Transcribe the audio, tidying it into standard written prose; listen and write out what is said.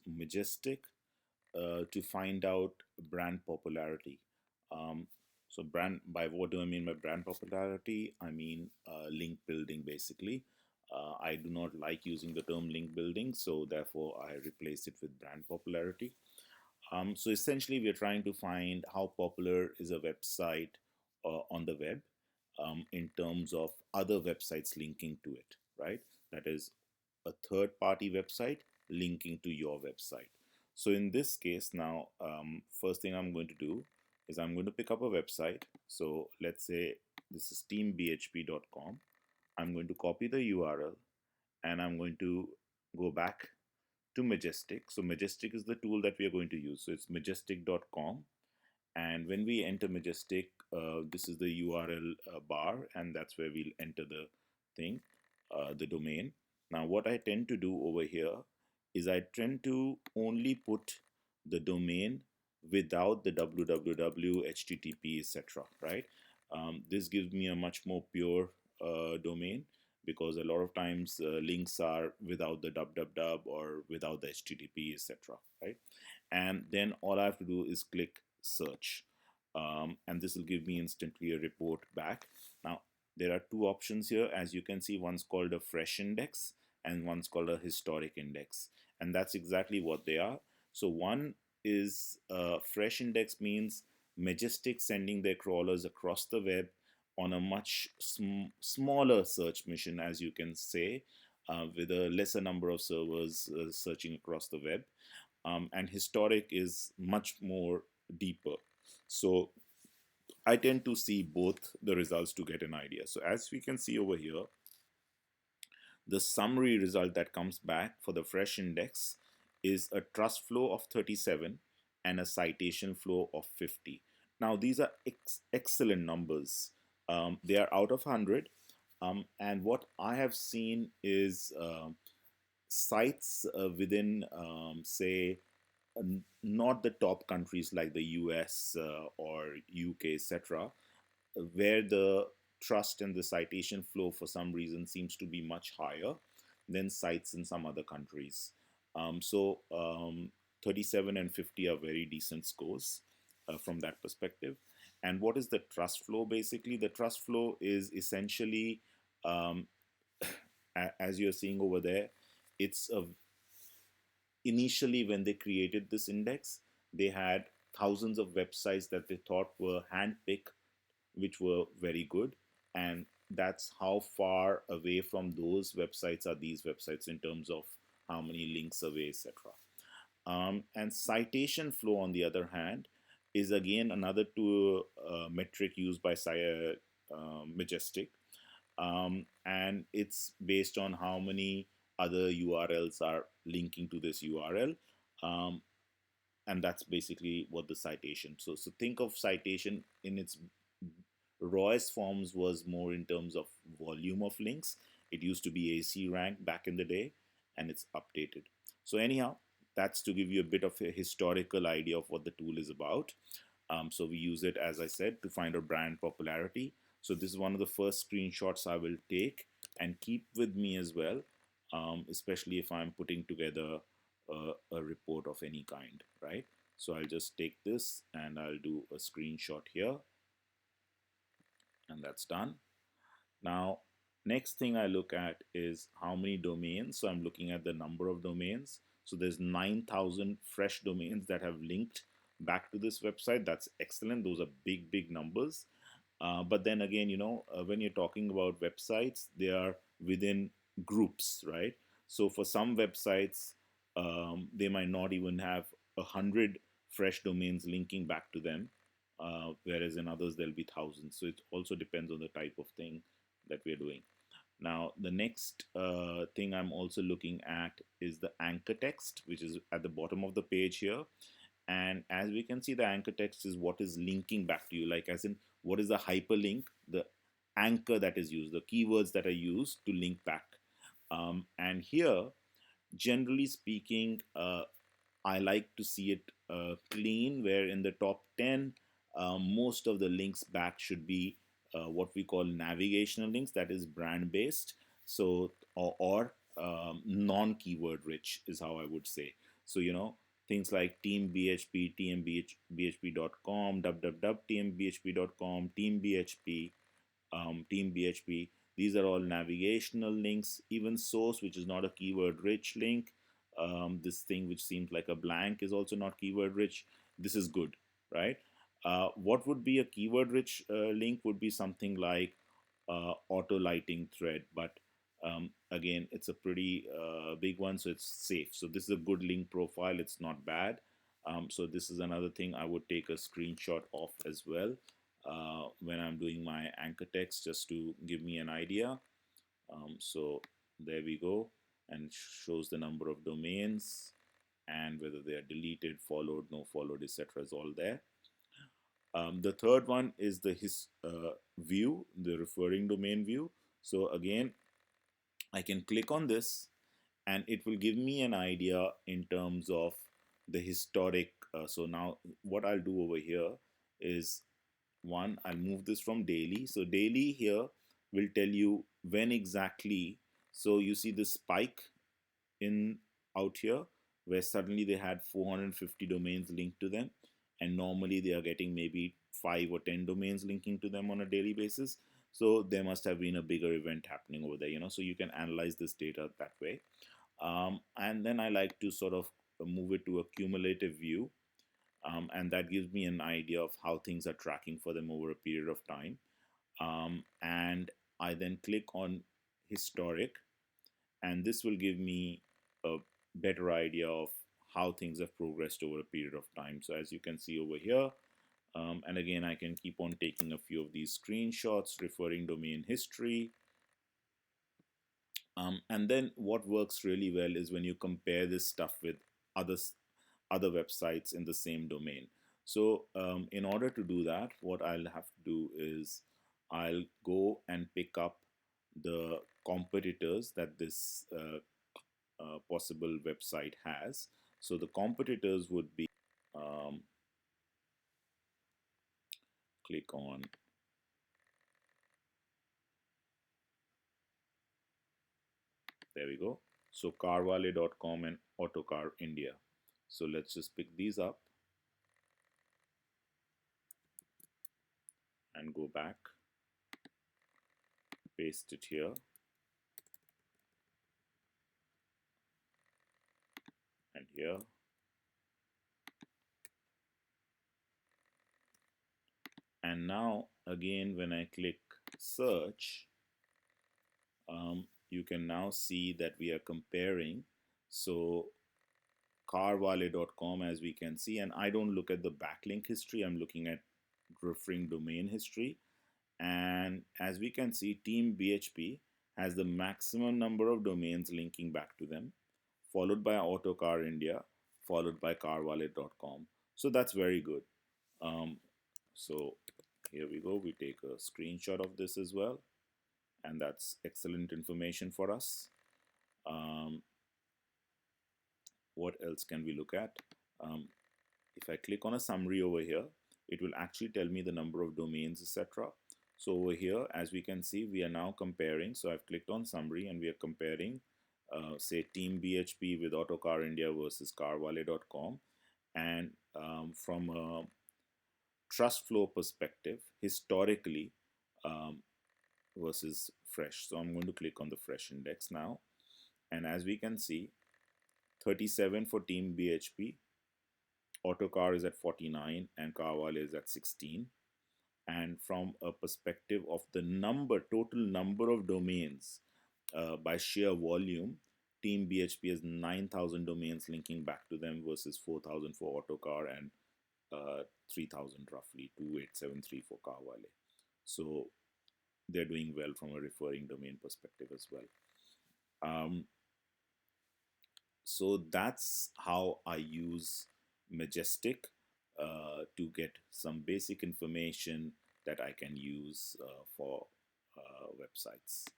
Majestic to find out brand popularity. Um, so brand, by what do I mean by brand popularity? I mean link building basically. I do not like using the term link building, so therefore I replace it with brand popularity. So essentially, we're trying to find how popular is a website on the web in terms of other websites linking to it, right? That is a third party website linking to your website. So in this case, now, first thing I'm going to do is I'm going to pick up a website. So let's say this is teambhp.com. I'm going to copy the URL and I'm going to go back to Majestic. So Majestic is the tool that we are going to use. So it's majestic.com. And when we enter Majestic, this is the URL bar, and that's where we'll enter the thing, the domain. Now, what I tend to do over here is I tend to only put the domain without the www, http, etc. Right? This gives me a much more pure domain because a lot of times links are without the www or without the http, etc. Right? And then all I have to do is click search, and this will give me instantly a report back. Now there are two options here, as you can see. One's called a fresh index and one's called a historic index, and that's exactly what they are. So one is fresh index means Majestic sending their crawlers across the web on a much smaller search mission, as you can say, with a lesser number of servers searching across the web. And historic is much more deeper. So I tend to see both the results to get an idea. So as we can see over here, the summary result that comes back for the fresh index is a trust flow of 37 and a citation flow of 50. Now these are excellent numbers. They are out of 100. And what I have seen is sites within, say, not the top countries like the US or UK, etc., where the trust and the citation flow for some reason seems to be much higher than sites in some other countries. So 37 and 50 are very decent scores from that perspective. And what is the trust flow? Basically, the trust flow is essentially, um, as you're seeing over there, it's a initially when they created this index, they had thousands of websites that they thought were handpicked, which were very good. And that's how far away from those websites are these websites in terms of how many links away, etc. And citation flow, on the other hand, is again another metric used by Majestic, and it's based on how many other URLs are linking to this URL. Um, and that's basically what the citation. So think of citation in its rawest forms was more in terms of volume of links. It used to be AC rank back in the day, and it's updated. So anyhow, that's to give you a bit of a historical idea of what the tool is about. So we use it, as I said, to find our brand popularity. So this is one of the first screenshots I will take and keep with me as well, especially if I'm putting together a report of any kind, right? So I'll just take this and I'll do a screenshot here, and that's done. Now, next thing I look at is how many domains. So I'm looking at the number of domains. So there's 9,000 fresh domains that have linked back to this website. That's excellent. Those are big, big numbers. But then again, when you're talking about websites, they are within groups, right? So for some websites, they might not even have 100 fresh domains linking back to them, whereas in others there'll be thousands. So it also depends on the type of thing that we're doing. Now, the next thing I'm also looking at is the anchor text, which is at the bottom of the page here. And as we can see, the anchor text is what is linking back to you, like as in what is the hyperlink, the anchor that is used, the keywords that are used to link back. And here, generally speaking, I like to see it clean, where in the top 10, most of the links back should be what we call navigational links, that is brand based. So, or non keyword rich is how I would say. So, things like Team BHP, tmbhp.com, www.tmbhp.com, Team BHP, Team BHP. These are all navigational links. Even source, which is not a keyword rich link. This thing which seems like a blank is also not keyword rich. This is good, right? What would be a keyword rich link would be something like auto lighting thread, but again, it's a pretty big one, so it's safe. So this is a good link profile. It's not bad. So this is another thing I would take a screenshot of as well when I'm doing my anchor text, just to give me an idea. So there we go, and shows the number of domains and whether they are deleted, followed, no followed, etc. is all there. The third one is the view, the referring domain view. So again, I can click on this and it will give me an idea in terms of the historic. So now what I'll do over here is, one, I'll move this from daily. So daily here will tell you when exactly. So you see the spike in out here where suddenly they had 450 domains linked to them, and normally they are getting maybe 5 or 10 domains linking to them on a daily basis. So there must have been a bigger event happening over there, so you can analyze this data that way. And then I like to sort of move it to a cumulative view, and that gives me an idea of how things are tracking for them over a period of time. And I then click on historic, and this will give me a better idea of how things have progressed over a period of time. So as you can see over here, and again, I can keep on taking a few of these screenshots referring domain history. And then what works really well is when you compare this stuff with other websites in the same domain. So in order to do that, what I'll have to do is I'll go and pick up the competitors that this possible website has. So the competitors would be, click on, there we go. So carvale.com and Autocar India. So let's just pick these up and go back, paste it here, and here. And now again, when I click search, you can now see that we are comparing. So carvale.com, as we can see, and I don't look at the backlink history, I'm looking at referring domain history. And as we can see, Team BHP has the maximum number of domains linking back to them, followed by Autocar India, followed by carvale.com. So that's very good. So here we go. We take a screenshot of this as well, and that's excellent information for us. What else can we look at? If I click on a summary over here, it will actually tell me the number of domains, etc. So over here, as we can see, we are now comparing. So I've clicked on summary and we are comparing, say, Team BHP with Autocar India versus carvale.com. And from a trust flow perspective, historically versus fresh. So I'm going to click on the fresh index now. And as we can see, 37 for Team BHP, Autocar is at 49, and Carvale is at 16. And from a perspective of the total number of domains by sheer volume, Team BHP has 9,000 domains linking back to them versus 4,000 for Autocar and 3,000 roughly, 2,873 for Carvale. So they're doing well from a referring domain perspective as well. So that's how I use Majestic to get some basic information that I can use for websites.